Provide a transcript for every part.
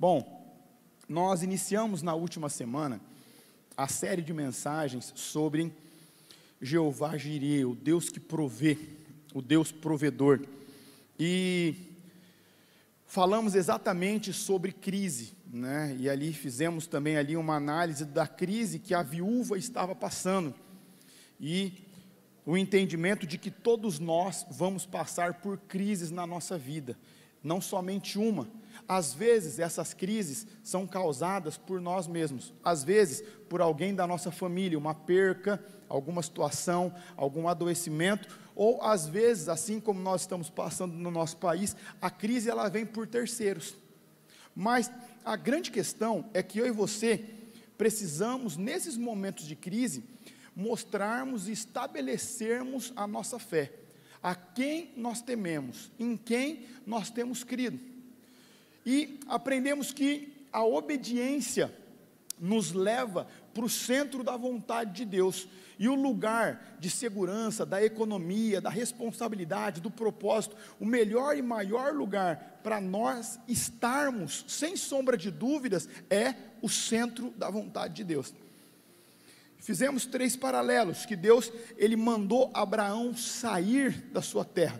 Bom, nós iniciamos na última semana a série de mensagens sobre Jeová Jireh, o Deus que provê, o Deus provedor. E falamos exatamente sobre crise, né? E ali fizemos também ali uma análise da crise que a viúva estava passando. E o entendimento de que todos nós vamos passar por crises na nossa vida, não somente uma. Às vezes essas crises são causadas por nós mesmos, às vezes por alguém da nossa família, uma perca, alguma situação, algum adoecimento, ou às vezes, assim como nós estamos passando no nosso país, a crise ela vem por terceiros. Mas a grande questão é que eu e você precisamos, nesses momentos de crise, mostrarmos e estabelecermos a nossa fé, a quem nós tememos, em quem nós temos crido. E aprendemos que a obediência nos leva para o centro da vontade de Deus, e o lugar de segurança, da economia, da responsabilidade, do propósito, o melhor e maior lugar para nós estarmos, sem sombra de dúvidas, é o centro da vontade de Deus. Fizemos 3 paralelos, que Deus, Ele mandou Abraão sair da sua terra,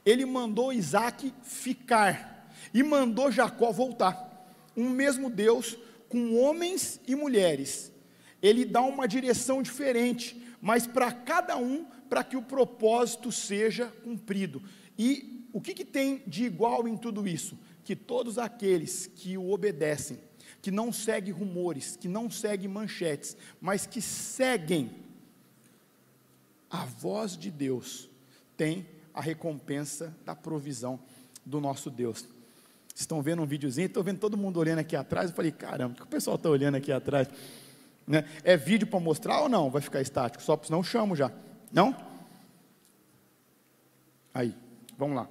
Ele mandou Isaac ficar, e mandou Jacó voltar. Um mesmo Deus, com homens e mulheres, Ele dá uma direção diferente, mas para cada um, para que o propósito seja cumprido. E o que tem de igual em tudo isso? Que todos aqueles que o obedecem, que não seguem rumores, que não seguem manchetes, mas que seguem a voz de Deus, tem a recompensa da provisão do nosso Deus. Vocês estão vendo um videozinho, estou vendo todo mundo olhando aqui atrás, eu falei, caramba, o que o pessoal está olhando aqui atrás? Né? É vídeo para mostrar ou não? Vai ficar estático, só senão eu chamo já, não? Aí, vamos lá.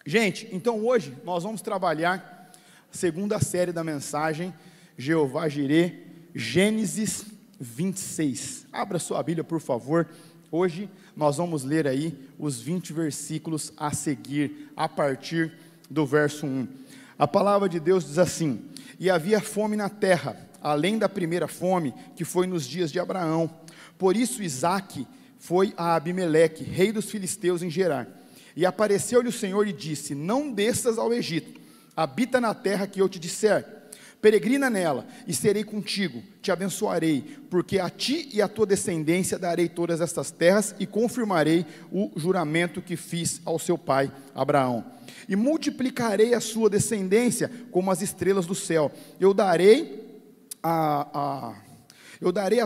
Gente, então hoje nós vamos trabalhar a segunda série da mensagem, Jeová Jireh, Gênesis 26. Abra sua Bíblia, por favor. Hoje nós vamos ler aí os 20 versículos a seguir, a partir do verso 1. A palavra de Deus diz assim: e havia fome na terra, além da primeira fome, que foi nos dias de Abraão. Por isso Isaque foi a Abimeleque, rei dos filisteus, em Gerar. E apareceu-lhe o Senhor e disse: não desças ao Egito, habita na terra que eu te disser, peregrina nela, e serei contigo, te abençoarei, porque a ti e à tua descendência darei todas estas terras, e confirmarei o juramento que fiz ao seu pai Abraão. E multiplicarei a sua descendência como as estrelas do céu. Eu darei à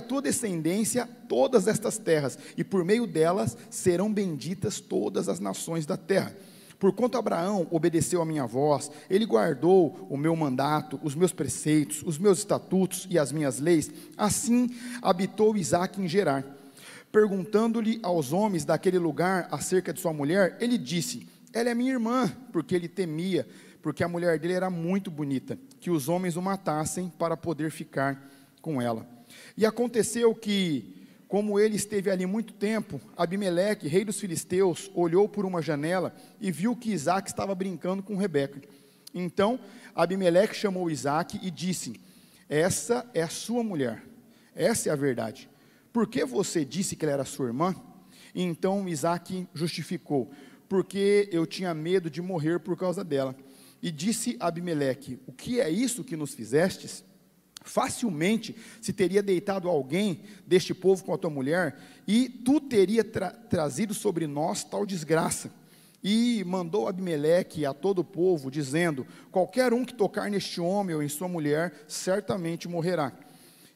tua descendência todas estas terras, e por meio delas serão benditas todas as nações da terra. Porquanto Abraão obedeceu a minha voz, ele guardou o meu mandato, os meus preceitos, os meus estatutos e as minhas leis, assim habitou Isaque em Gerar. Perguntando-lhe aos homens daquele lugar acerca de sua mulher, ele disse: ela é minha irmã, porque ele temia, porque a mulher dele era muito bonita, que os homens o matassem para poder ficar com ela. E aconteceu que, como ele esteve ali muito tempo, Abimeleque, rei dos filisteus, olhou por uma janela e viu que Isaque estava brincando com Rebeca. Então Abimeleque chamou Isaque e disse: essa é a sua mulher, essa é a verdade. Por que você disse que ela era sua irmã? E então Isaque justificou: porque eu tinha medo de morrer por causa dela. E disse Abimeleque: o que é isso que nos fizestes? Facilmente se teria deitado alguém deste povo com a tua mulher, e tu teria trazido sobre nós tal desgraça. E mandou Abimeleque a todo o povo, dizendo: qualquer um que tocar neste homem ou em sua mulher, certamente morrerá.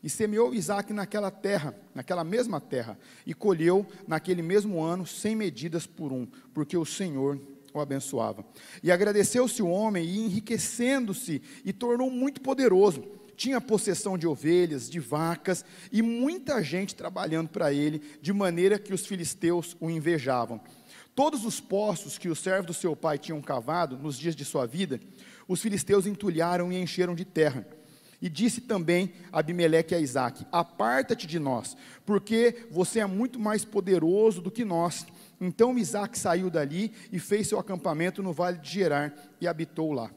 E semeou Isaque naquela terra, naquela mesma terra, e colheu naquele mesmo ano 100 medidas por um, porque o Senhor o abençoava. E agradeceu-se o homem, e enriquecendo-se, e tornou muito poderoso. Tinha possessão de ovelhas, de vacas, e muita gente trabalhando para ele, de maneira que os filisteus o invejavam. Todos os poços que os servos do seu pai tinham cavado, nos dias de sua vida, os filisteus entulharam e encheram de terra. E disse também Abimeleque a Isaque: aparta-te de nós, porque você é muito mais poderoso do que nós. Então Isaque saiu dali e fez seu acampamento no vale de Gerar, e habitou lá.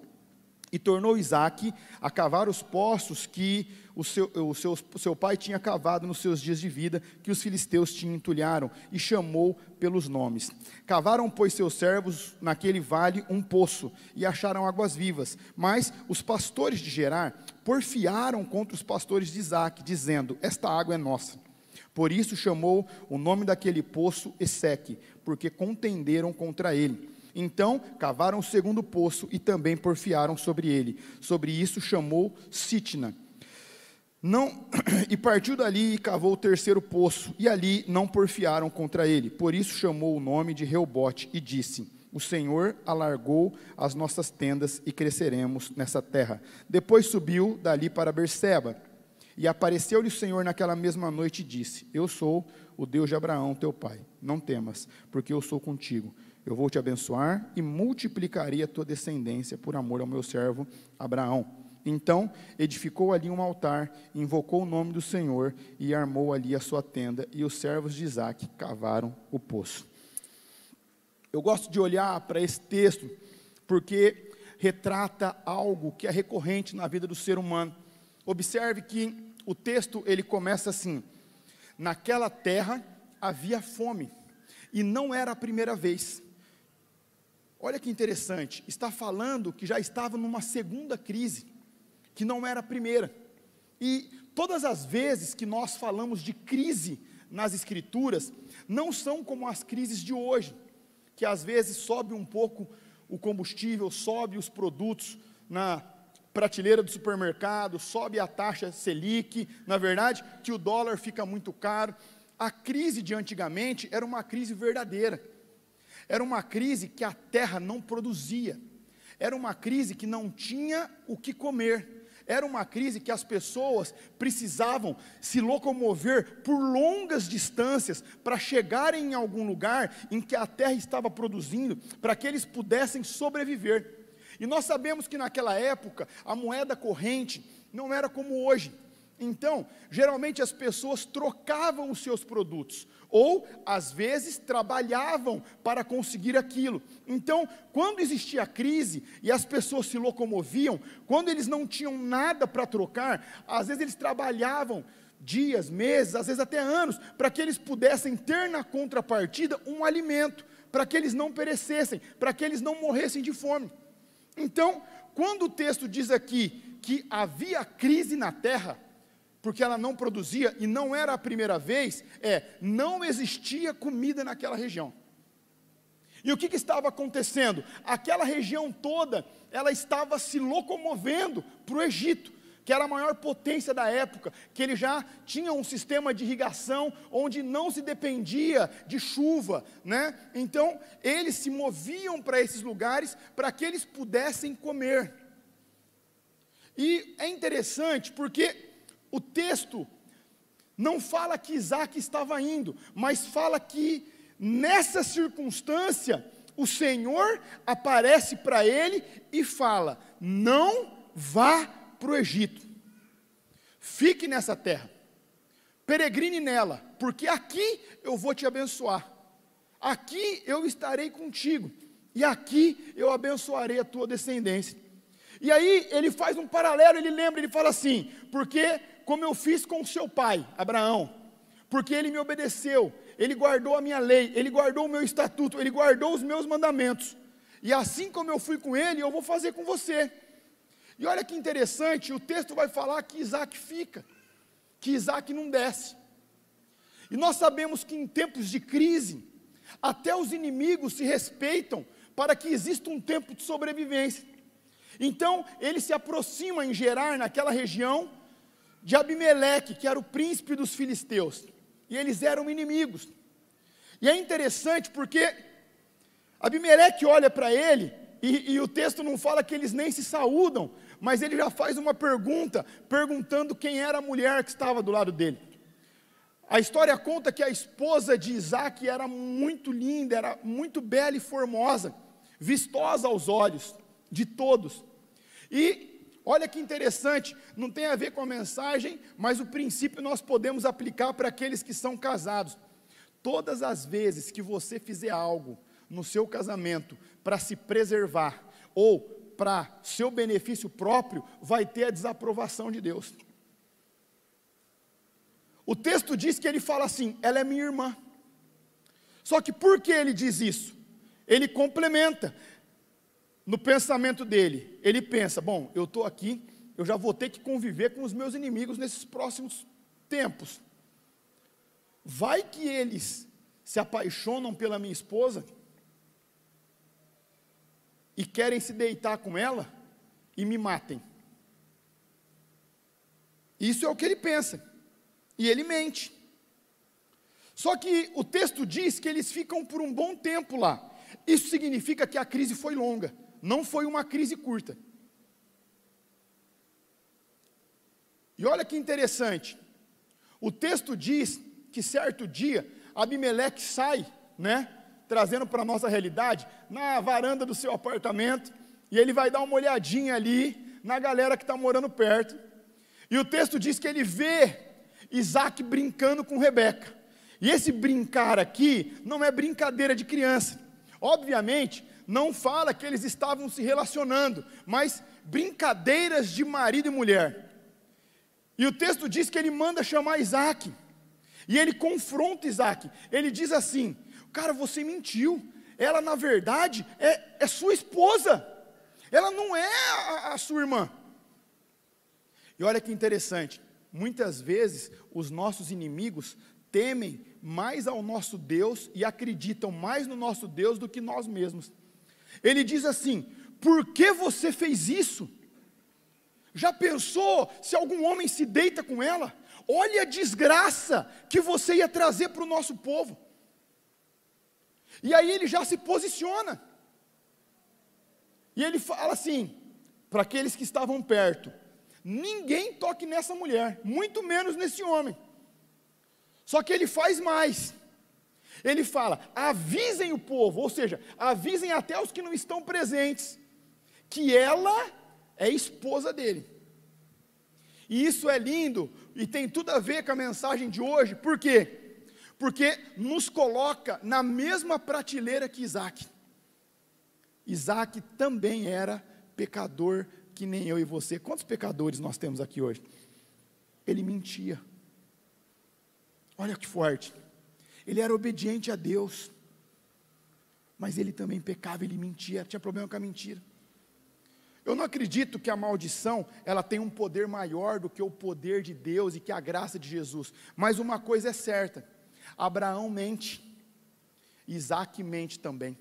E tornou Isaque a cavar os poços que o seu pai tinha cavado nos seus dias de vida, que os filisteus tinham entulharam, e chamou pelos nomes. Cavaram, pois, seus servos naquele vale um poço, e acharam águas vivas. Mas os pastores de Gerar porfiaram contra os pastores de Isaque, dizendo: esta água é nossa. Por isso chamou o nome daquele poço Eseque, porque contenderam contra ele. Então cavaram o segundo poço e também porfiaram sobre ele. Sobre isso chamou Sitna. E partiu dali e cavou o terceiro poço, e ali não porfiaram contra ele. Por isso chamou o nome de Reobote e disse: o Senhor alargou as nossas tendas e cresceremos nessa terra. Depois subiu dali para Berseba. E apareceu-lhe o Senhor naquela mesma noite e disse: eu sou o Deus de Abraão, teu pai. Não temas, porque eu sou contigo. Eu vou te abençoar e multiplicarei a tua descendência por amor ao meu servo Abraão. Então edificou ali um altar, invocou o nome do Senhor e armou ali a sua tenda, e os servos de Isaque cavaram o poço. Eu gosto de olhar para esse texto porque retrata algo que é recorrente na vida do ser humano. Observe que o texto ele começa assim: naquela terra havia fome, e não era a primeira vez. Olha que interessante, está falando que já estava numa segunda crise, que não era a primeira. E todas as vezes que nós falamos de crise nas escrituras, não são como as crises de hoje, que às vezes sobe um pouco o combustível, sobe os produtos na prateleira do supermercado, sobe a taxa Selic, na verdade, que o dólar fica muito caro. A crise de antigamente era uma crise verdadeira. Era uma crise que a terra não produzia, era uma crise que não tinha o que comer, era uma crise que as pessoas precisavam se locomover por longas distâncias para chegarem em algum lugar em que a terra estava produzindo, para que eles pudessem sobreviver. E nós sabemos que naquela época a moeda corrente não era como hoje. Então, geralmente as pessoas trocavam os seus produtos, ou às vezes trabalhavam para conseguir aquilo. Então, quando existia crise e as pessoas se locomoviam, quando eles não tinham nada para trocar, às vezes eles trabalhavam dias, meses, às vezes até anos, para que eles pudessem ter na contrapartida um alimento, para que eles não perecessem, para que eles não morressem de fome. Então, quando o texto diz aqui que havia crise na terra, porque ela não produzia, e não era a primeira vez, não existia comida naquela região. E o que estava acontecendo? Aquela região toda, ela estava se locomovendo para o Egito, que era a maior potência da época, que ele já tinha um sistema de irrigação, onde não se dependia de chuva, né? Então, eles se moviam para esses lugares, para que eles pudessem comer. E é interessante, porque o texto não fala que Isaque estava indo, mas fala que nessa circunstância o Senhor aparece para ele e fala: não vá para o Egito, fique nessa terra, peregrine nela, porque aqui eu vou te abençoar, aqui eu estarei contigo, e aqui eu abençoarei a tua descendência. E aí ele faz um paralelo, ele lembra, ele fala assim: porque como eu fiz com o seu pai, Abraão, porque ele me obedeceu, ele guardou a minha lei, ele guardou o meu estatuto, ele guardou os meus mandamentos, e assim como eu fui com ele, eu vou fazer com você. E olha que interessante, o texto vai falar que Isaque fica, que Isaque não desce. E nós sabemos que em tempos de crise, até os inimigos se respeitam para que exista um tempo de sobrevivência. Então, ele se aproxima em Gerar, naquela região, de Abimeleque, que era o príncipe dos filisteus, e eles eram inimigos. E é interessante porque Abimeleque olha para ele, e o texto não fala que eles nem se saúdam, mas ele já faz uma pergunta, perguntando quem era a mulher que estava do lado dele. A história conta que a esposa de Isaque era muito linda, era muito bela e formosa, vistosa aos olhos de todos. E olha que interessante, não tem a ver com a mensagem, mas o princípio nós podemos aplicar para aqueles que são casados. Todas as vezes que você fizer algo no seu casamento para se preservar, ou para seu benefício próprio, vai ter a desaprovação de Deus. O texto diz que ele fala assim, ela é minha irmã. Só que por que ele diz isso? Ele complementa no pensamento dele. Ele pensa, bom, eu estou aqui, eu já vou ter que conviver com os meus inimigos nesses próximos tempos. Vai que eles se apaixonam pela minha esposa e querem se deitar com ela e me matem. Isso é o que ele pensa. E ele mente. Só que o texto diz que eles ficam por um bom tempo lá. Isso significa que a crise foi longa, não foi uma crise curta. E olha que interessante, o texto diz que certo dia, Abimeleque sai, trazendo para a nossa realidade, na varanda do seu apartamento, e ele vai dar uma olhadinha ali, na galera que está morando perto, e o texto diz que ele vê Isaac brincando com Rebeca, e esse brincar aqui, não é brincadeira de criança, obviamente, não fala que eles estavam se relacionando, mas brincadeiras de marido e mulher. E o texto diz que ele manda chamar Isaac, e ele confronta Isaac, ele diz assim, cara, você mentiu, ela na verdade é sua esposa, ela não é a sua irmã. E olha que interessante, muitas vezes os nossos inimigos temem mais ao nosso Deus e acreditam mais no nosso Deus do que nós mesmos. Ele diz assim, por que você fez isso? Já pensou se algum homem se deita com ela? Olha a desgraça que você ia trazer para o nosso povo. E aí ele já se posiciona. E ele fala assim, para aqueles que estavam perto, ninguém toque nessa mulher, muito menos nesse homem. Só que ele faz mais. Ele fala, avisem o povo, ou seja, avisem até os que não estão presentes, que ela é esposa dele. E isso é lindo, e tem tudo a ver com a mensagem de hoje, por quê? Porque nos coloca na mesma prateleira que Isaac. Isaac também era pecador, que nem eu e você. Quantos pecadores nós temos aqui hoje? Ele mentia. Olha que forte. Ele era obediente a Deus, mas ele também pecava, ele mentia, tinha problema com a mentira. Eu não acredito que a maldição, ela tem um poder maior do que o poder de Deus e que a graça de Jesus. Mas uma coisa é certa, Abraão mente, Isaac mente também.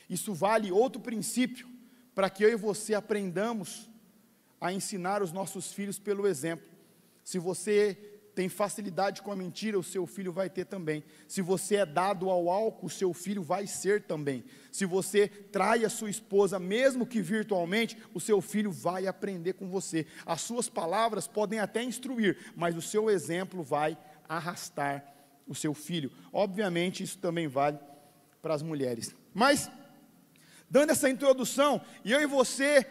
Isso vale outro princípio, para que eu e você aprendamos a ensinar os nossos filhos pelo exemplo. Se você tem facilidade com a mentira, o seu filho vai ter também. Se você é dado ao álcool, o seu filho vai ser também. Se você trai a sua esposa, mesmo que virtualmente, o seu filho vai aprender com você. As suas palavras podem até instruir, mas o seu exemplo vai arrastar o seu filho. Obviamente, isso também vale para as mulheres. Mas, dando essa introdução, eu e você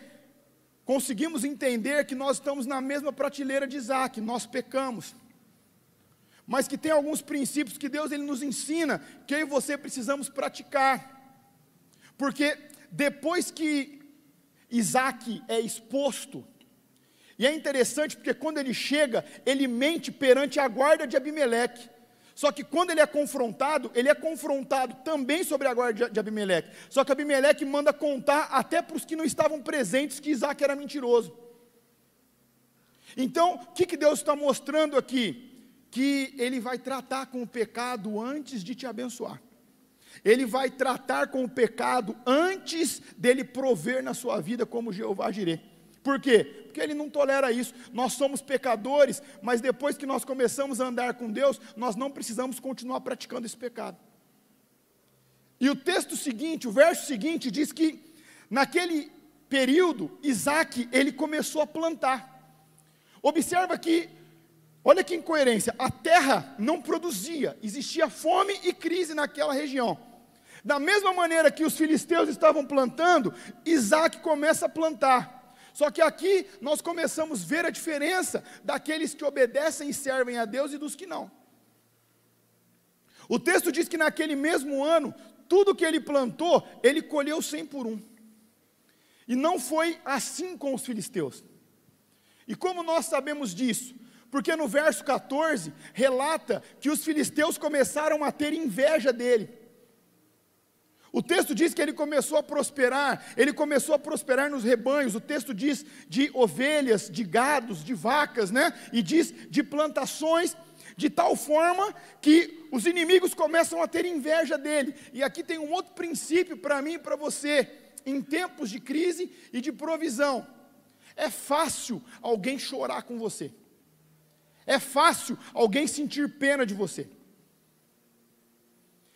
conseguimos entender que nós estamos na mesma prateleira de Isaac, nós pecamos. Mas que tem alguns princípios que Deus ele nos ensina, que eu e você precisamos praticar. Porque depois que Isaac é exposto, e é interessante porque quando ele chega, ele mente perante a guarda de Abimeleque. Só que quando ele é confrontado também sobre a guarda de Abimeleque. Só que Abimeleque manda contar até para os que não estavam presentes que Isaac era mentiroso. Então, o que Deus está mostrando aqui? Que ele vai tratar com o pecado antes de te abençoar. Ele vai tratar com o pecado antes dele prover na sua vida como Jeová Jireh. Por quê? Porque ele não tolera isso. Nós somos pecadores, mas depois que nós começamos a andar com Deus, nós não precisamos continuar praticando esse pecado. E o texto seguinte, o verso seguinte, diz que naquele período, Isaac, ele começou a plantar. Observa que, olha que incoerência, a terra não produzia, existia fome e crise naquela região. Da mesma maneira que os filisteus estavam plantando, Isaac começa a plantar. Só que aqui nós começamos a ver a diferença daqueles que obedecem e servem a Deus e dos que não. O texto diz que naquele mesmo ano, tudo que ele plantou, ele colheu 100 por 1. E não foi assim com os filisteus. E como nós sabemos disso? Porque no verso 14, relata que os filisteus começaram a ter inveja dele. O texto diz que ele começou a prosperar nos rebanhos, o texto diz de ovelhas, de gados, de vacas, né? E diz de plantações, de tal forma que os inimigos começam a ter inveja dele. E aqui tem um outro princípio para mim e para você, em tempos de crise e de provisão. É fácil alguém chorar com você. É fácil alguém sentir pena de você.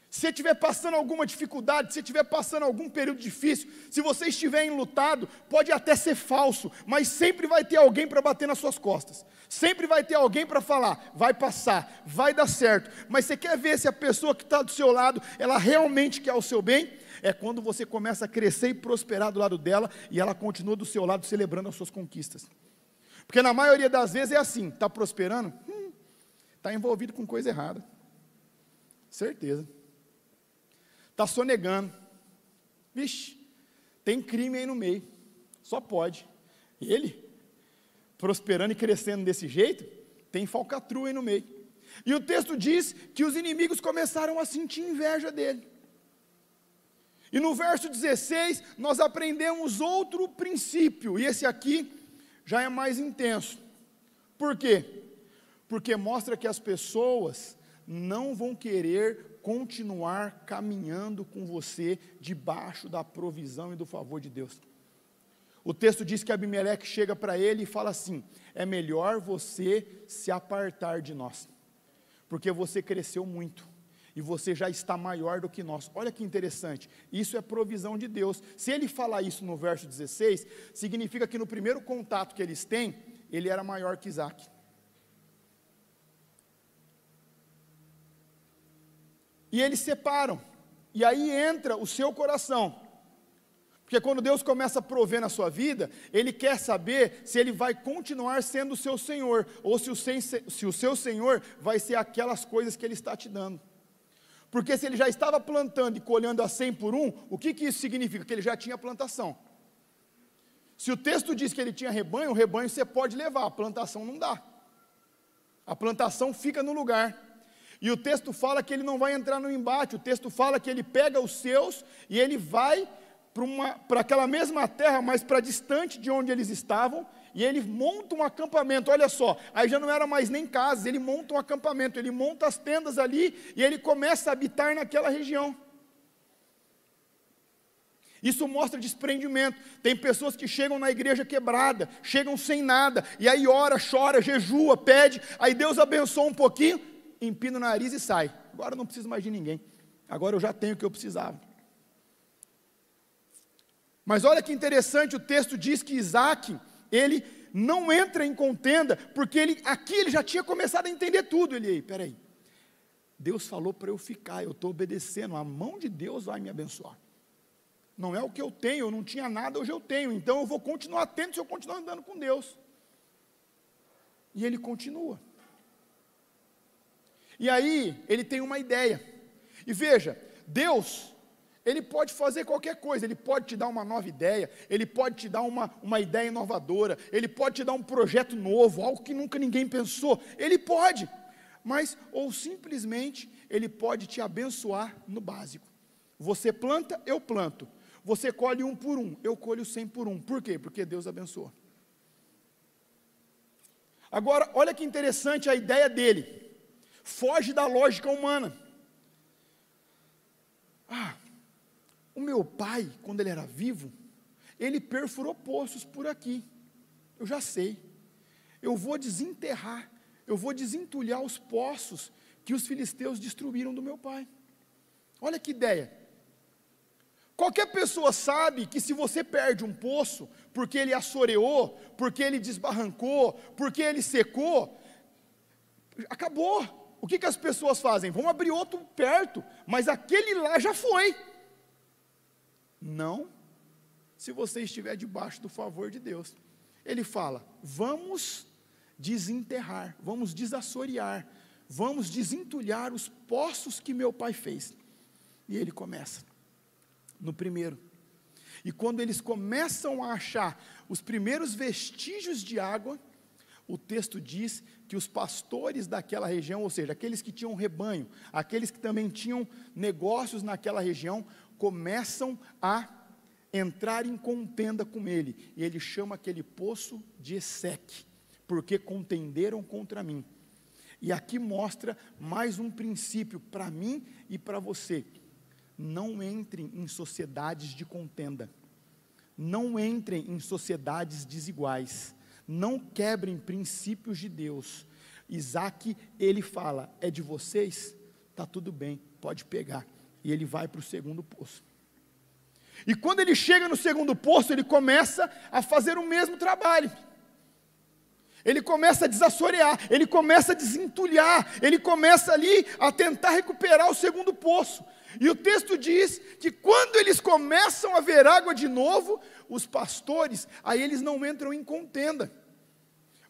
Se você estiver passando alguma dificuldade, se você estiver passando algum período difícil, se você estiver enlutado, pode até ser falso, mas sempre vai ter alguém para bater nas suas costas. Sempre vai ter alguém para falar, vai passar, vai dar certo. Mas você quer ver se a pessoa que está do seu lado, ela realmente quer o seu bem? É quando você começa a crescer e prosperar do lado dela, e ela continua do seu lado celebrando as suas conquistas. Porque na maioria das vezes é assim, está prosperando? Está envolvido com coisa errada. Certeza. Está sonegando. Vixe, tem crime aí no meio. Só pode. Ele, prosperando e crescendo desse jeito, tem falcatrua aí no meio. E o texto diz que os inimigos começaram a sentir inveja dele. E no verso 16, nós aprendemos outro princípio, e esse aqui já é mais intenso. Por quê? Porque mostra que as pessoas não vão querer continuar caminhando com você debaixo da provisão e do favor de Deus. O texto diz que Abimeleque chega para ele e fala assim: é melhor você se apartar de nós, porque você cresceu muito, e você já está maior do que nós. Olha que interessante, isso é provisão de Deus. Se ele falar isso no verso 16, significa que no primeiro contato que eles têm, ele era maior que Isaac. E eles separam, e aí entra o seu coração, porque quando Deus começa a prover na sua vida, Ele quer saber se Ele vai continuar sendo o seu Senhor, ou se o seu Senhor vai ser aquelas coisas que Ele está te dando. Porque se Ele já estava plantando e colhendo a 100 por 1, o que isso significa? Que Ele já tinha plantação. Se o texto diz que Ele tinha rebanho, o rebanho você pode levar, a plantação não dá. A plantação fica no lugar. E o texto fala que ele não vai entrar no embate, o texto fala que ele pega os seus e ele vai para aquela mesma terra, mas para distante de onde eles estavam, e ele monta um acampamento. Olha só, aí já não era mais nem casa, ele monta um acampamento, ele monta as tendas ali, e ele começa a habitar naquela região. Isso mostra desprendimento. Tem pessoas que chegam na igreja quebrada, chegam sem nada, e aí ora, chora, jejua, pede, aí Deus abençoa um pouquinho, empina o nariz e sai. Agora eu não preciso mais de ninguém, agora eu já tenho o que eu precisava. Mas olha que interessante, o texto diz que Isaac, ele não entra em contenda, porque aqui ele já tinha começado a entender tudo. Ele, peraí, Deus falou para eu ficar, eu estou obedecendo, a mão de Deus vai me abençoar. Não é o que eu tenho, eu não tinha nada, hoje eu tenho, então eu vou continuar tendo se eu continuar andando com Deus. E ele continua. E aí, ele tem uma ideia. E veja, Deus, Ele pode fazer qualquer coisa. Ele pode te dar uma nova ideia, Ele pode te dar uma ideia inovadora, Ele pode te dar um projeto novo, algo que nunca ninguém pensou. Ele pode, mas, ou simplesmente, Ele pode te abençoar no básico. Você planta, eu planto. Você colhe 1 por 1, eu colho 100 por 1. Por quê? Porque Deus abençoa. Agora, olha que interessante a ideia dele. Foge da lógica humana. O meu pai, quando ele era vivo, ele perfurou poços por aqui. Eu já sei. Eu vou desenterrar, eu vou desentulhar os poços que os filisteus destruíram do meu pai. Olha que ideia. Qualquer pessoa sabe que se você perde um poço, porque ele assoreou, porque ele desbarrancou, porque ele secou, acabou. O que as pessoas fazem? Vão abrir outro perto, mas aquele lá já foi. Não, se você estiver debaixo do favor de Deus. Ele fala, vamos desenterrar, vamos desassorear, vamos desentulhar os poços que meu pai fez. E ele começa, no primeiro. E quando eles começam a achar os primeiros vestígios de água, o texto diz que os pastores daquela região, ou seja, aqueles que tinham rebanho, aqueles que também tinham negócios naquela região, começam a entrar em contenda com ele. E ele chama aquele poço de Esseque, porque contenderam contra mim. E aqui mostra mais um princípio para mim e para você. Não entrem em sociedades de contenda. Não entrem em sociedades desiguais. Não quebrem princípios de Deus. Isaac, ele fala, é de vocês? Tá tudo bem, pode pegar. E ele vai para o segundo poço. E quando ele chega no segundo poço, ele começa a fazer o mesmo trabalho. Ele começa a desassorear, ele começa a desentulhar, ele começa ali a tentar recuperar o segundo poço. E o texto diz que quando eles começam a ver água de novo, os pastores, aí eles não entram em contenda,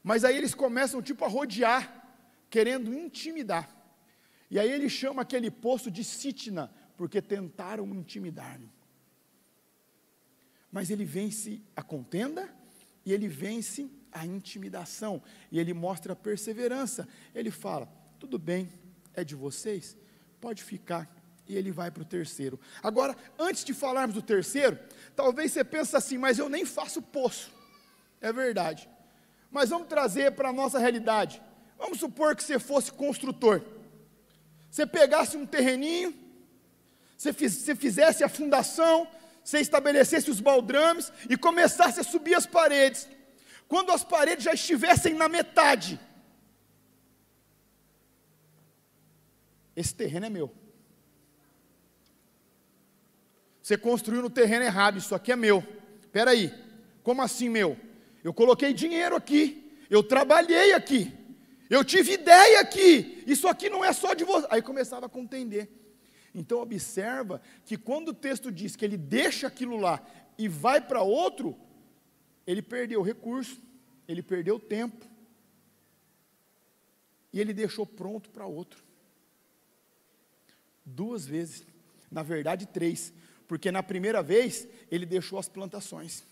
mas aí eles começam tipo a rodear, querendo intimidar. E aí ele chama aquele poço de Sitna, porque tentaram intimidar-me. Mas ele vence a contenda e ele vence a intimidação, e ele mostra a perseverança. Ele fala, tudo bem, é de vocês, pode ficar. E ele vai para o terceiro. Agora, antes de falarmos do terceiro, talvez você pense assim, mas eu nem faço poço. É verdade. Mas vamos trazer para a nossa realidade. Vamos supor que você fosse construtor. Você pegasse um terreninho, você fizesse a fundação, você estabelecesse os baldrames e começasse a subir as paredes. Quando as paredes já estivessem na metade, esse terreno é meu. Você construiu no terreno errado, isso aqui é meu. Espera aí, como assim meu? Eu coloquei dinheiro aqui, eu trabalhei aqui, eu tive ideia aqui, isso aqui não é só de você. Aí começava a contender. Então observa que quando o texto diz que ele deixa aquilo lá e vai para outro, ele perdeu recurso, ele perdeu tempo, e ele deixou pronto para outro. 2 vezes, na verdade 3, porque na primeira vez ele deixou as plantações,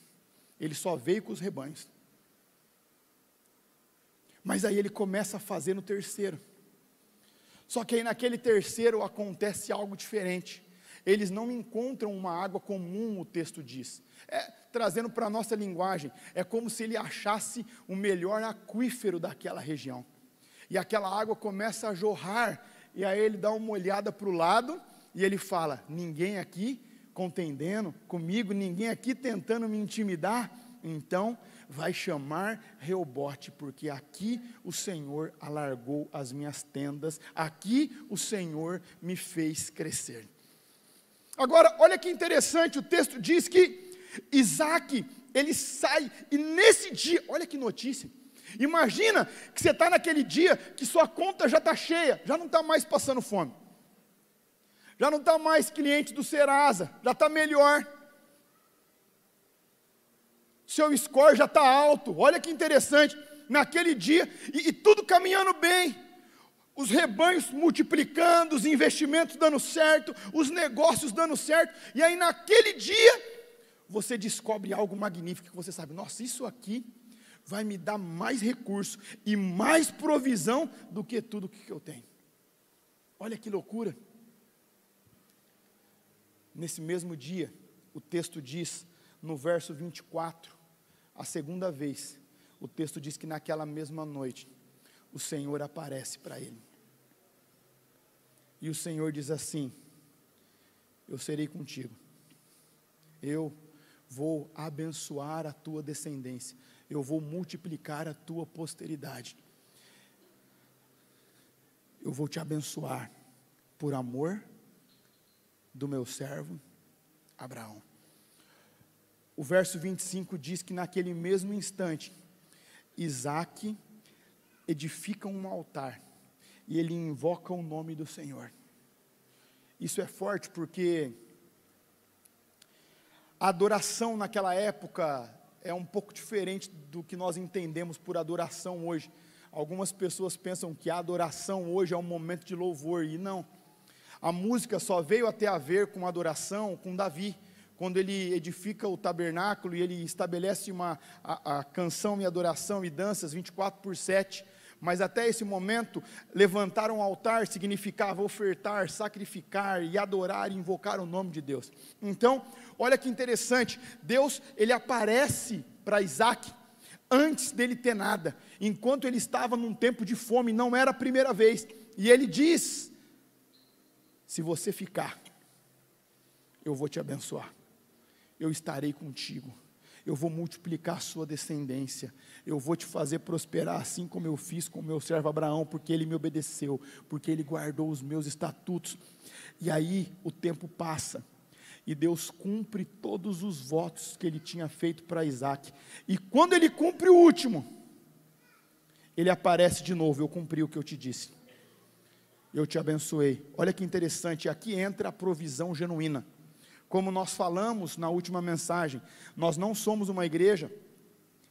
ele só veio com os rebanhos. Mas aí ele começa a fazer no terceiro. Só que aí naquele terceiro acontece algo diferente. Eles não encontram uma água comum, o texto diz. Trazendo para a nossa linguagem, é como se ele achasse o melhor aquífero daquela região. E aquela água começa a jorrar, e aí ele dá uma olhada para o lado, e ele fala, ninguém aqui contendendo comigo, ninguém aqui tentando me intimidar, então vai chamar Reobote, porque aqui o Senhor alargou as minhas tendas, aqui o Senhor me fez crescer. Agora, olha que interessante, o texto diz que Isaac, ele sai, e nesse dia, olha que notícia, imagina que você está naquele dia, que sua conta já está cheia, já não está mais passando fome, já não está mais cliente do Serasa, já está melhor, seu score já está alto, olha que interessante, naquele dia, e tudo caminhando bem, os rebanhos multiplicando, os investimentos dando certo, os negócios dando certo, e aí naquele dia, você descobre algo magnífico, que você sabe, nossa, isso aqui vai me dar mais recurso, e mais provisão, do que tudo que eu tenho. Olha que loucura. Nesse mesmo dia, o texto diz, no verso 24, a segunda vez, o texto diz que naquela mesma noite, o Senhor aparece para ele. E o Senhor diz assim, eu serei contigo, eu vou abençoar a tua descendência, eu vou multiplicar a tua posteridade, eu vou te abençoar, por amor do meu servo Abraão. O verso 25 diz que naquele mesmo instante, Isaac edifica um altar, e ele invoca o nome do Senhor. Isso é forte porque a adoração naquela época é um pouco diferente do que nós entendemos por adoração hoje. Algumas pessoas pensam que a adoração hoje é um momento de louvor, e não. A música só veio a ter a ver com adoração com Davi, quando ele edifica o tabernáculo e ele estabelece a canção e adoração e danças 24/7, mas até esse momento, levantar um altar significava ofertar, sacrificar e adorar e invocar o nome de Deus. Então, olha que interessante, Deus, ele aparece para Isaac antes dele ter nada, enquanto ele estava num tempo de fome, não era a primeira vez, e ele diz: se você ficar, eu vou te abençoar, eu estarei contigo, eu vou multiplicar a sua descendência, eu vou te fazer prosperar, assim como eu fiz com o meu servo Abraão, porque ele me obedeceu, porque ele guardou os meus estatutos. E aí o tempo passa, e Deus cumpre todos os votos que ele tinha feito para Isaac, e quando ele cumpre o último, ele aparece de novo: eu cumpri o que eu te disse, eu te abençoei. Olha que interessante, aqui entra a provisão genuína. Como nós falamos na última mensagem, nós não somos uma igreja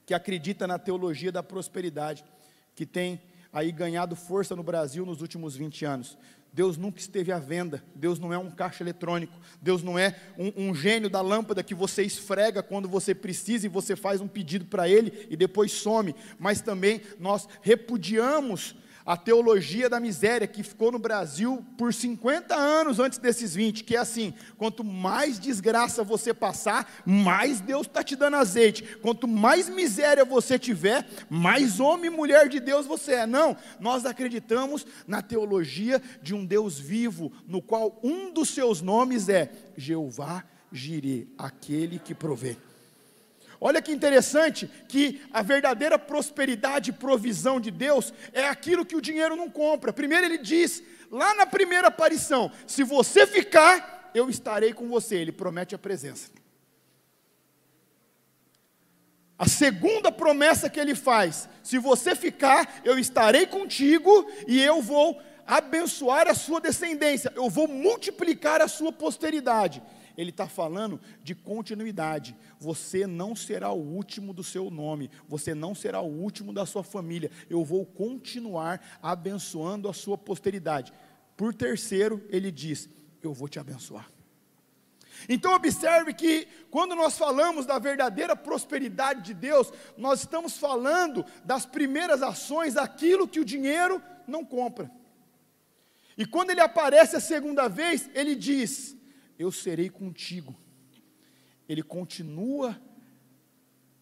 que acredita na teologia da prosperidade, que tem aí ganhado força no Brasil nos últimos 20 anos. Deus nunca esteve à venda, Deus não é um caixa eletrônico, Deus não é um gênio da lâmpada que você esfrega quando você precisa e você faz um pedido para Ele e depois some. Mas também nós repudiamos a teologia da miséria que ficou no Brasil por 50 anos antes desses 20, que é assim: quanto mais desgraça você passar, mais Deus está te dando azeite, quanto mais miséria você tiver, mais homem e mulher de Deus você é. Não, nós acreditamos na teologia de um Deus vivo, no qual um dos seus nomes é Jeová Jireh, aquele que provê. Olha que interessante, que a verdadeira prosperidade e provisão de Deus é aquilo que o dinheiro não compra. Primeiro ele diz, lá na primeira aparição: se você ficar, eu estarei com você. Ele promete a presença. A segunda promessa que ele faz: se você ficar, eu estarei contigo e eu vou abençoar a sua descendência, eu vou multiplicar a sua posteridade. Ele está falando de continuidade. Você não será o último do seu nome, você não será o último da sua família, eu vou continuar abençoando a sua posteridade. Por terceiro, ele diz: eu vou te abençoar. Então observe que quando nós falamos da verdadeira prosperidade de Deus, nós estamos falando das primeiras ações, aquilo que o dinheiro não compra. E quando ele aparece a segunda vez, ele diz: eu serei contigo. Ele continua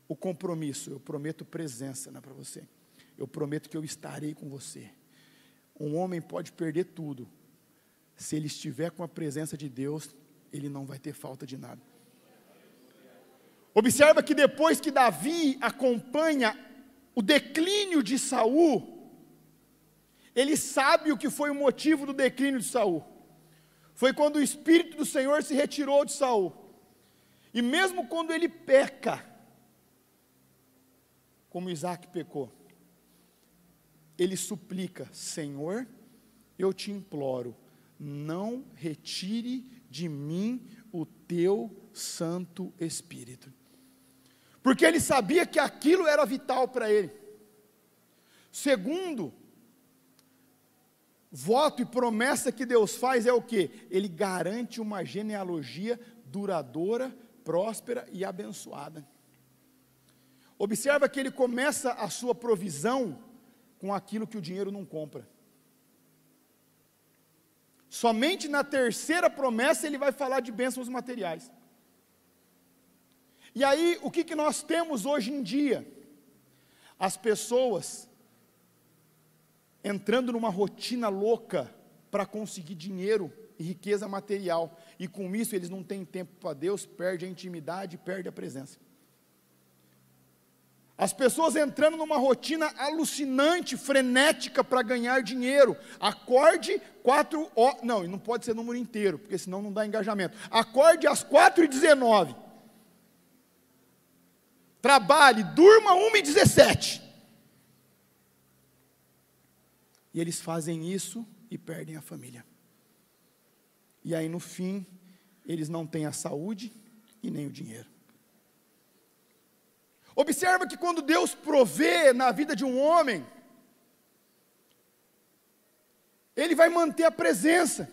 o compromisso: eu prometo presença, né, para você. Eu prometo que eu estarei com você. Um homem pode perder tudo, se ele estiver com a presença de Deus, ele não vai ter falta de nada. Observa que depois que Davi acompanha o declínio de Saul, ele sabe o que foi o motivo do declínio de Saul. Foi quando o Espírito do Senhor se retirou de Saul. E mesmo quando ele peca, como Isaac pecou, ele suplica: Senhor, eu te imploro, não retire de mim o teu Santo Espírito. Porque ele sabia que aquilo era vital para ele. Segundo voto e promessa que Deus faz é o quê? Ele garante uma genealogia duradoura, próspera e abençoada. Observa que ele começa a sua provisão com aquilo que o dinheiro não compra. Somente na terceira promessa ele vai falar de bênçãos materiais. E aí, o que nós temos hoje em dia? As pessoas entrando numa rotina louca para conseguir dinheiro e riqueza material, e com isso eles não têm tempo para Deus, perde a intimidade, perde a presença. As pessoas entrando numa rotina alucinante, frenética para ganhar dinheiro. Acorde 4 horas, não pode ser número inteiro, porque senão não dá engajamento. Acorde às 4h19. Trabalhe, durma 1h17. E eles fazem isso e perdem a família. E aí no fim, eles não têm a saúde e nem o dinheiro. Observa que quando Deus provê na vida de um homem, Ele vai manter a presença.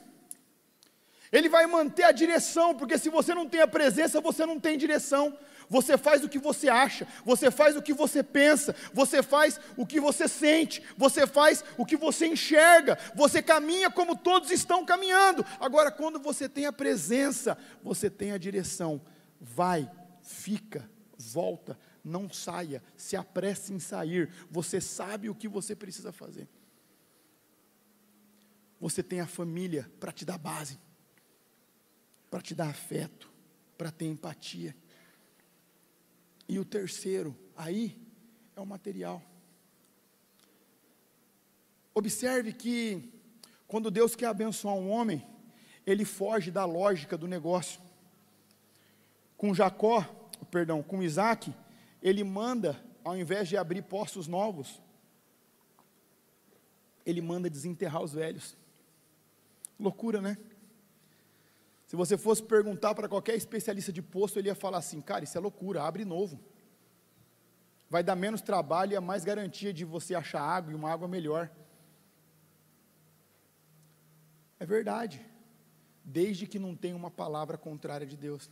Ele vai manter a direção, porque se você não tem a presença, você não tem direção. Você faz o que você acha, você faz o que você pensa, você faz o que você sente, você faz o que você enxerga, você caminha como todos estão caminhando. Agora, quando você tem a presença, você tem a direção. Vai, fica, volta, não saia, se apresse em sair. Você sabe o que você precisa fazer. Você tem a família para te dar base, para te dar afeto, para ter empatia. E o terceiro, aí, é o material. Observe que, quando Deus quer abençoar um homem, ele foge da lógica do negócio. Com Isaac, ele manda, ao invés de abrir poços novos, ele manda desenterrar os velhos. Loucura, né? Se você fosse perguntar para qualquer especialista de poço, ele ia falar assim: cara, isso é loucura, abre novo. Vai dar menos trabalho e é mais garantia de você achar água e uma água melhor. É verdade, desde que não tenha uma palavra contrária de Deus.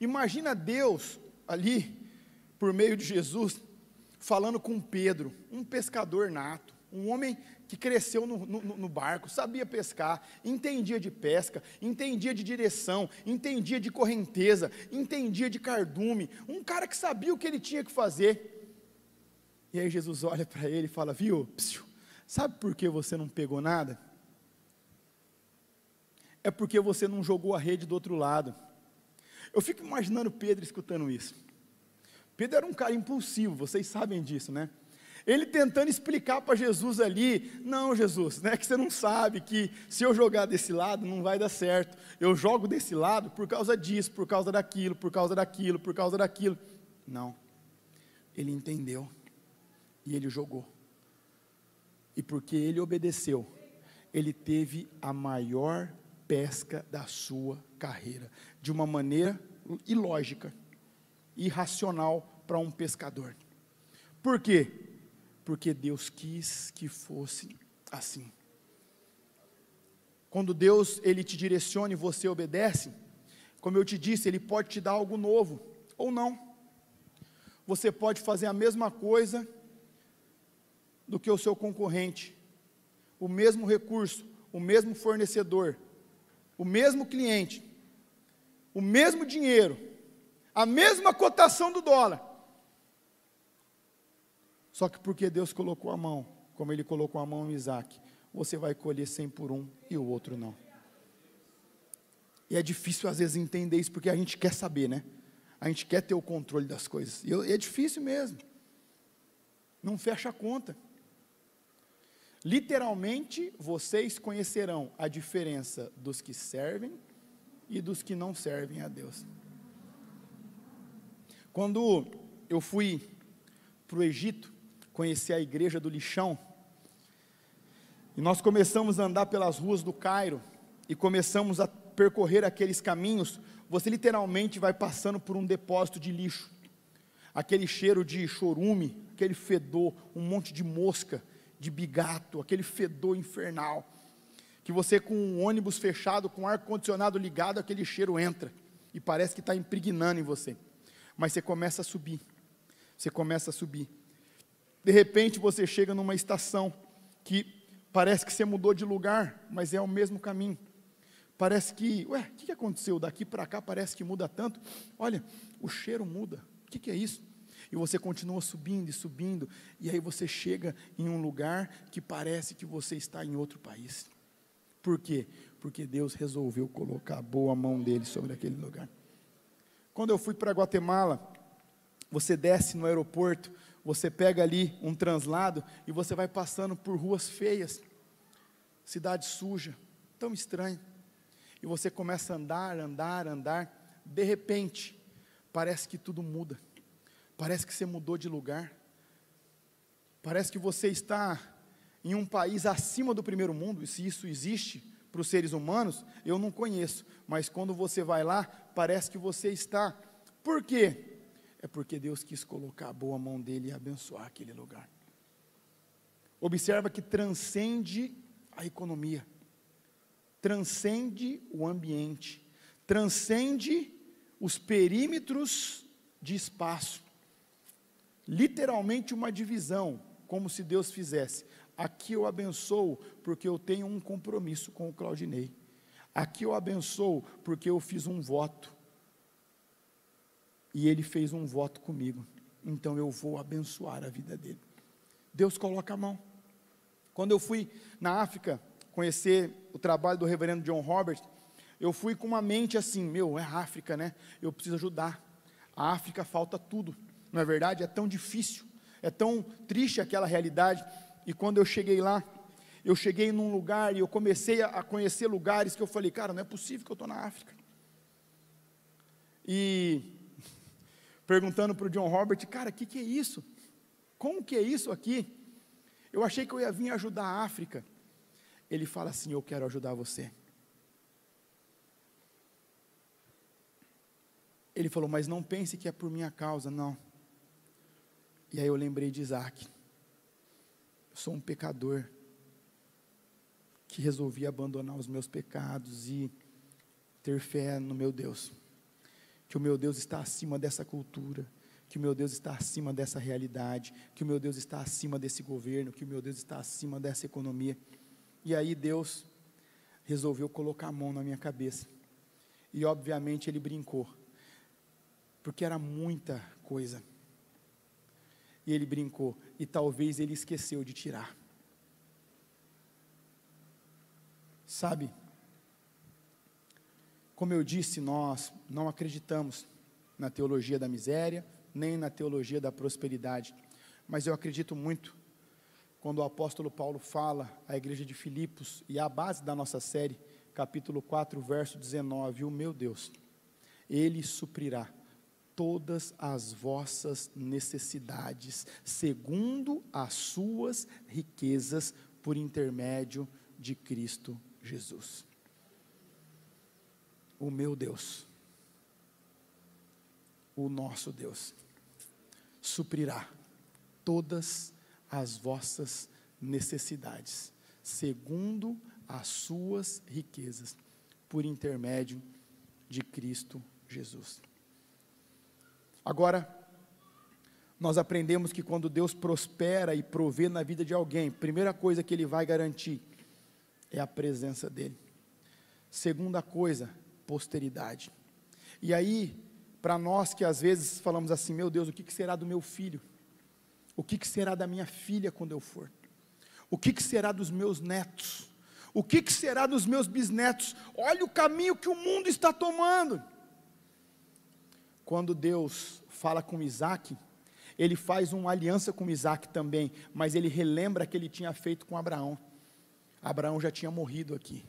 Imagina Deus ali, por meio de Jesus, falando com Pedro, um pescador nato, um homem que cresceu no barco, sabia pescar, entendia de pesca, entendia de direção, entendia de correnteza, entendia de cardume, um cara que sabia o que ele tinha que fazer. E aí Jesus olha para ele e fala: viu, sabe por que você não pegou nada? É porque você não jogou a rede do outro lado. Eu fico imaginando Pedro escutando isso. Pedro era um cara impulsivo, vocês sabem disso, né? Ele tentando explicar para Jesus ali: não, Jesus, não é que você não sabe que se eu jogar desse lado não vai dar certo, eu jogo desse lado por causa disso, por causa daquilo, por causa daquilo, por causa daquilo. Não, ele entendeu, e ele jogou, e porque ele obedeceu, ele teve a maior pesca da sua carreira, de uma maneira ilógica, irracional para um pescador. Por quê? Porque Deus quis que fosse assim. Quando Deus, Ele te direciona e você obedece, como eu te disse, Ele pode te dar algo novo, ou não. Você pode fazer a mesma coisa do que o seu concorrente, o mesmo recurso, o mesmo fornecedor, o mesmo cliente, o mesmo dinheiro, a mesma cotação do dólar. Só que porque Deus colocou a mão, como Ele colocou a mão em Isaac, você vai colher 100 por um e o outro não. E é difícil às vezes entender isso, porque a gente quer saber, né? A gente quer ter o controle das coisas, e é difícil mesmo. Não fecha a conta. Literalmente, vocês conhecerão a diferença dos que servem e dos que não servem a Deus. Quando eu fui para o Egito, conhecer a igreja do lixão, e nós começamos a andar pelas ruas do Cairo, e começamos a percorrer aqueles caminhos, você literalmente vai passando por um depósito de lixo, aquele cheiro de chorume, aquele fedor, um monte de mosca, de bigato, aquele fedor infernal, que você com um ônibus fechado, com o ar-condicionado ligado, aquele cheiro entra, e parece que está impregnando em você, mas você começa a subir, de repente você chega numa estação, que parece que você mudou de lugar, mas é o mesmo caminho, parece que, o que aconteceu? Daqui para cá parece que muda tanto, olha, o cheiro muda, o que é isso? E você continua subindo e subindo, e aí você chega em um lugar que parece que você está em outro país. Por quê? Porque Deus resolveu colocar a boa mão dele sobre aquele lugar. Quando eu fui para Guatemala, você desce no aeroporto, você pega ali um translado, e você vai passando por ruas feias, cidade suja, tão estranha, e você começa a andar, de repente, parece que tudo muda, parece que você mudou de lugar, parece que você está em um país acima do primeiro mundo, e se isso existe para os seres humanos, eu não conheço, mas quando você vai lá, parece que você está, por quê? É porque Deus quis colocar a boa mão dele e abençoar aquele lugar. Observa que transcende a economia. transcende o ambiente, transcende os perímetros de espaço, literalmente uma divisão, como se Deus fizesse, aqui eu abençoo porque eu tenho um compromisso com o Claudinei, aqui eu abençoo porque eu fiz um voto, e ele fez um voto comigo, então eu vou abençoar a vida dele. Deus coloca a mão. Quando eu fui na África, conhecer o trabalho do reverendo John Roberts, eu fui com uma mente assim, é África, né? Eu preciso ajudar. A África falta tudo, não é verdade? É tão difícil, é tão triste aquela realidade. E quando eu cheguei lá, eu cheguei num lugar e eu comecei a conhecer lugares que eu falei, cara, não é possível que eu estou na África. E perguntando para o John Robert, cara, o que é isso? Como que é isso aqui? Eu achei que eu ia vir ajudar a África. Ele fala assim, eu quero ajudar você. Ele falou, mas não pense que é por minha causa, não. E aí eu lembrei de Isaac. Eu sou um pecador, que resolvi abandonar os meus pecados e ter fé no meu Deus. Que o meu Deus está acima dessa cultura, que o meu Deus está acima dessa realidade, que o meu Deus está acima desse governo, que o meu Deus está acima dessa economia. E aí Deus resolveu colocar a mão na minha cabeça, e obviamente Ele brincou, porque era muita coisa, e Ele brincou, e talvez Ele esqueceu de tirar, sabe, como eu disse, nós não acreditamos na teologia da miséria, nem na teologia da prosperidade, mas eu acredito muito, quando o apóstolo Paulo fala à igreja de Filipos, e a base da nossa série, capítulo 4, verso 19, o meu Deus, Ele suprirá todas as vossas necessidades, segundo as suas riquezas, por intermédio de Cristo Jesus. O meu Deus, o nosso Deus, suprirá todas as vossas necessidades, segundo as suas riquezas, por intermédio de Cristo Jesus. Agora, nós aprendemos que quando Deus prospera e provê na vida de alguém, primeira coisa que Ele vai garantir é a presença dEle. Segunda coisa, posteridade. E aí, para nós que às vezes falamos assim, meu Deus, o que será do meu filho? O que será da minha filha quando eu for? O que será dos meus netos? O que será dos meus bisnetos? Olha o caminho que o mundo está tomando. Quando Deus fala com Isaac, Ele faz uma aliança com Isaac também, mas Ele relembra que Ele tinha feito com Abraão. Abraão já tinha morrido aqui.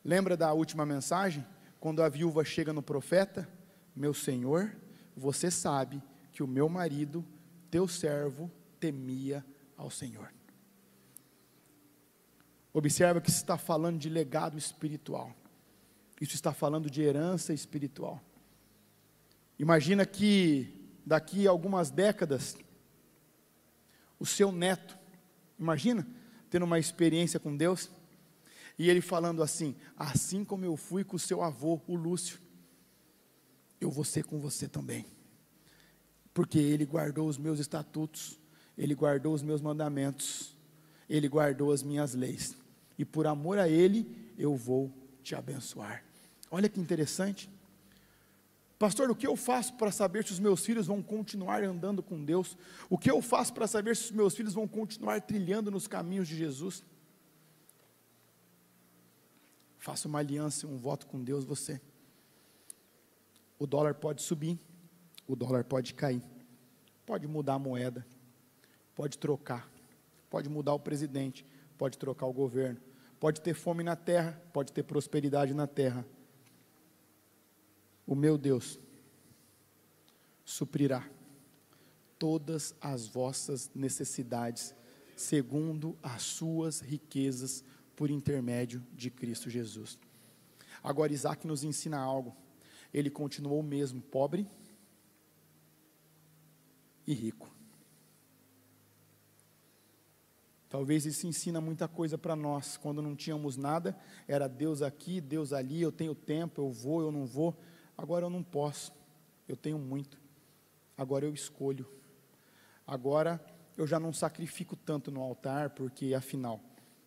Lembra da última mensagem? Quando a viúva chega no profeta, meu senhor, você sabe que o meu marido, teu servo, temia ao Senhor. Observa que isso está falando de legado espiritual. Isso está falando de herança espiritual. Imagina que daqui a algumas décadas, o seu neto, imagina, tendo uma experiência com Deus, e ele falando assim como eu fui com o seu avô, o Lúcio, eu vou ser com você também, porque ele guardou os meus estatutos, ele guardou os meus mandamentos, ele guardou as minhas leis, e por amor a ele, eu vou te abençoar. Olha que interessante. Pastor, o que eu faço para saber se os meus filhos vão continuar andando com Deus? O que eu faço para saber se os meus filhos vão continuar trilhando nos caminhos de Jesus? Faça uma aliança, um voto com Deus, você. O dólar pode subir, o dólar pode cair, pode mudar a moeda, pode trocar, pode mudar o presidente, pode trocar o governo, pode ter fome na terra, pode ter prosperidade na terra. O meu Deus suprirá todas as vossas necessidades, segundo as suas riquezas, por intermédio de Cristo Jesus. Agora Isaac nos ensina algo. Ele continuou o mesmo, pobre e rico. Talvez isso ensina muita coisa para nós. Quando não tínhamos nada, era Deus aqui, Deus ali, eu tenho tempo, eu vou, eu não vou. Agora eu não posso, eu tenho muito. Agora eu escolho. Agora eu já não sacrifico tanto no altar, porque afinal,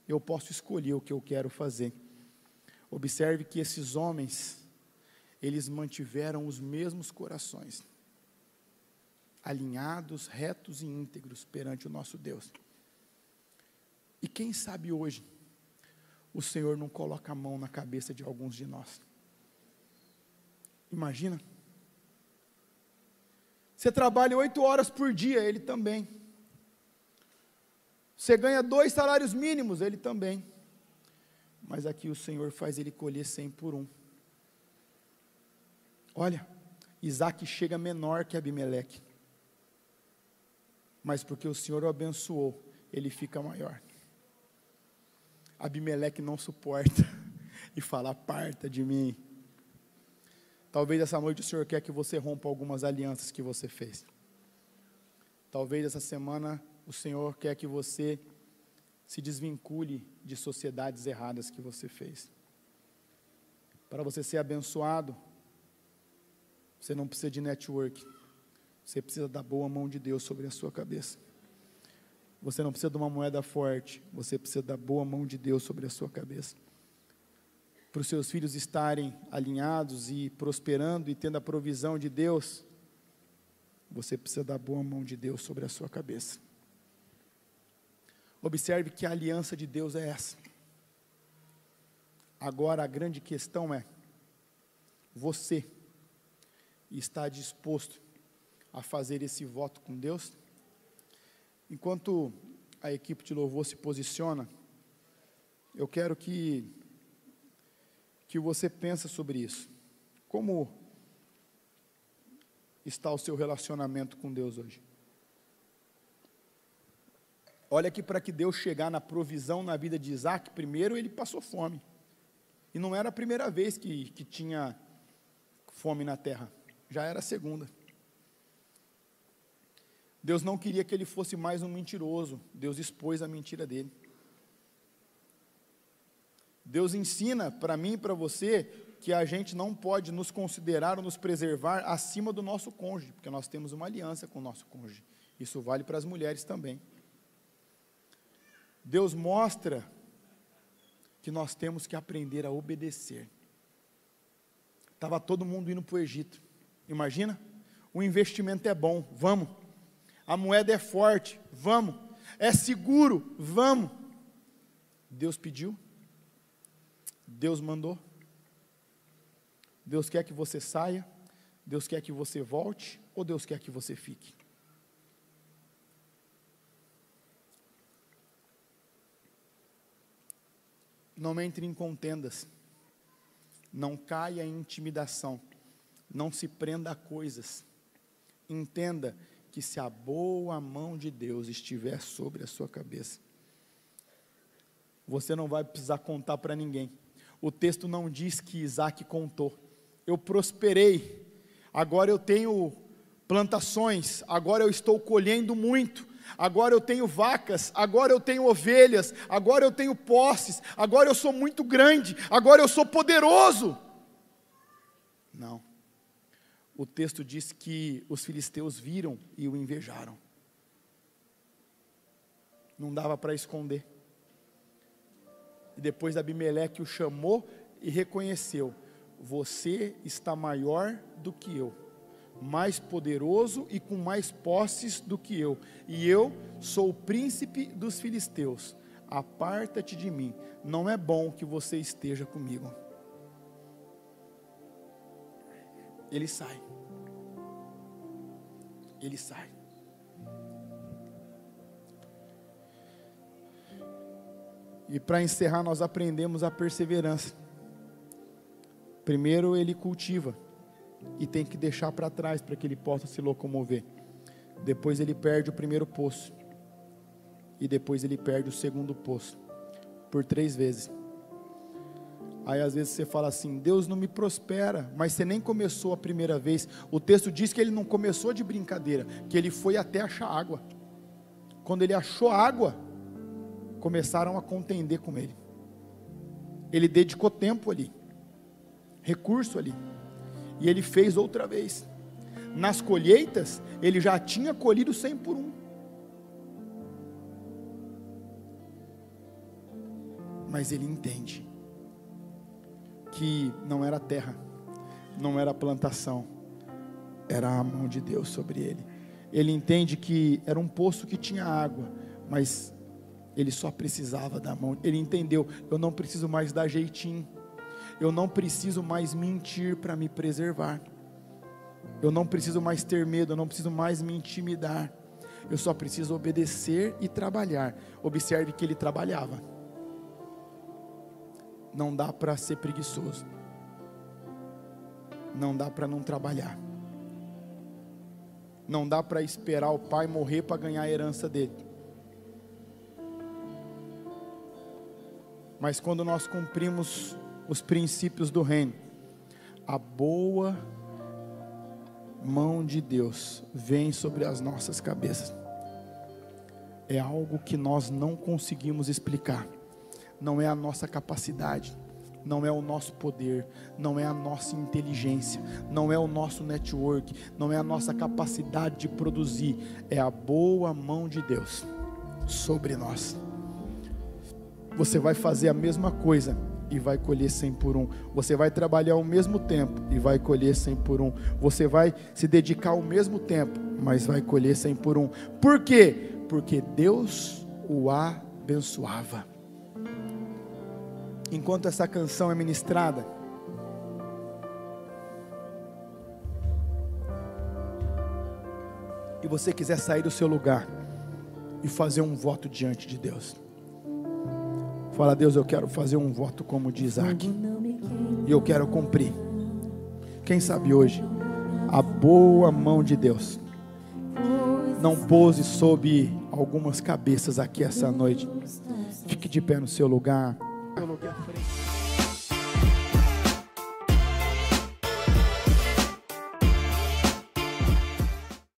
eu posso escolher o que eu quero fazer. Observe que esses homens, eles mantiveram os mesmos corações, alinhados, retos e íntegros perante o nosso Deus. E quem sabe hoje, o Senhor não coloca a mão na cabeça de alguns de nós. Imagina. Você trabalha 8 horas por dia, Ele também. Você ganha 2 salários mínimos, Ele também. Mas aqui o Senhor faz ele colher 100 por 1. Olha, Isaac chega menor que Abimeleque. Mas porque o Senhor o abençoou, ele fica maior. Abimeleque não suporta e fala: aparta de mim. Talvez essa noite o Senhor quer que você rompa algumas alianças que você fez. Talvez essa semana o Senhor quer que você se desvincule de sociedades erradas que você fez. Para você ser abençoado, você não precisa de network. Você precisa da boa mão de Deus sobre a sua cabeça. Você não precisa de uma moeda forte, você precisa da boa mão de Deus sobre a sua cabeça. Para os seus filhos estarem alinhados e prosperando e tendo a provisão de Deus, você precisa da boa mão de Deus sobre a sua cabeça. Observe que a aliança de Deus é essa. Agora a grande questão é: você está disposto a fazer esse voto com Deus? Enquanto a equipe de louvor se posiciona, eu quero que você pense sobre isso. Como está o seu relacionamento com Deus hoje? Olha que para que Deus chegar na provisão na vida de Isaac, primeiro ele passou fome. E não era a primeira vez que tinha fome na terra, já era a segunda. Deus não queria que ele fosse mais um mentiroso, Deus expôs a mentira dele. Deus ensina para mim e para você que a gente não pode nos considerar ou nos preservar acima do nosso cônjuge, porque nós temos uma aliança com o nosso cônjuge. Isso vale para as mulheres também. Deus mostra que nós temos que aprender a obedecer. Estava todo mundo indo para o Egito. Imagina? O investimento é bom, vamos. A moeda é forte, vamos. É seguro, vamos. Deus pediu. Deus mandou. Deus quer que você saia. Deus quer que você volte. Ou Deus quer que você fique? Não entre em contendas. Não caia em intimidação. Não se prenda a coisas. Entenda que se a boa mão de Deus estiver sobre a sua cabeça, você não vai precisar contar para ninguém. O texto não diz que Isaac contou. Eu prosperei, agora eu tenho plantações, agora eu estou colhendo muito, agora eu tenho vacas, agora eu tenho ovelhas, agora eu tenho posses, agora eu sou muito grande, agora eu sou poderoso. Não. O texto diz que os filisteus viram e o invejaram. Não dava para esconder. E depois Abimeleque o chamou e reconheceu: você está maior do que eu, mais poderoso e com mais posses do que eu, e eu sou o príncipe dos filisteus. Aparta-te de mim, não é bom que você esteja comigo. Ele sai. Ele sai. E para encerrar, nós aprendemos a perseverança. Primeiro ele cultiva e tem que deixar para trás para que ele possa se locomover. Depois ele perde o primeiro poço. E depois ele perde o segundo poço. Por 3 vezes. Aí às vezes você fala assim: Deus não me prospera, mas você nem começou a primeira vez. O texto diz que ele não começou de brincadeira, que ele foi até achar água. Quando ele achou água, começaram a contender com ele. Ele dedicou tempo ali, recurso ali, e ele fez outra vez. Nas colheitas, ele já tinha colhido 100 por 1. Mas ele entende que não era terra, não era plantação, era a mão de Deus sobre ele. Ele entende que era um poço que tinha água, mas ele só precisava da mão. Ele entendeu: eu não preciso mais dar jeitinho, eu não preciso mais mentir para me preservar, eu não preciso mais ter medo, eu não preciso mais me intimidar, eu só preciso obedecer e trabalhar. Observe que ele trabalhava. Não dá para ser preguiçoso, não dá para não trabalhar, não dá para esperar o pai morrer para ganhar a herança dele. Mas quando nós cumprimos os princípios do reino, a boa mão de Deus vem sobre as nossas cabeças. É algo que nós não conseguimos explicar. Não é a nossa capacidade, não é o nosso poder, não é a nossa inteligência, não é o nosso network, não é a nossa capacidade de produzir. É a boa mão de Deus sobre nós. Você vai fazer a mesma coisa e vai colher 100 por 1. Você vai trabalhar ao mesmo tempo e vai colher 100 por 1. Você vai se dedicar ao mesmo tempo, mas vai colher 100 por 1. Por quê? Porque Deus o abençoava. Enquanto essa canção é ministrada, e você quiser sair do seu lugar e fazer um voto diante de Deus, fala: Deus, eu quero fazer um voto como de Isaac, e eu quero cumprir. Quem sabe hoje a boa mão de Deus não pouse sobre algumas cabeças aqui essa noite. Fique de pé no seu lugar.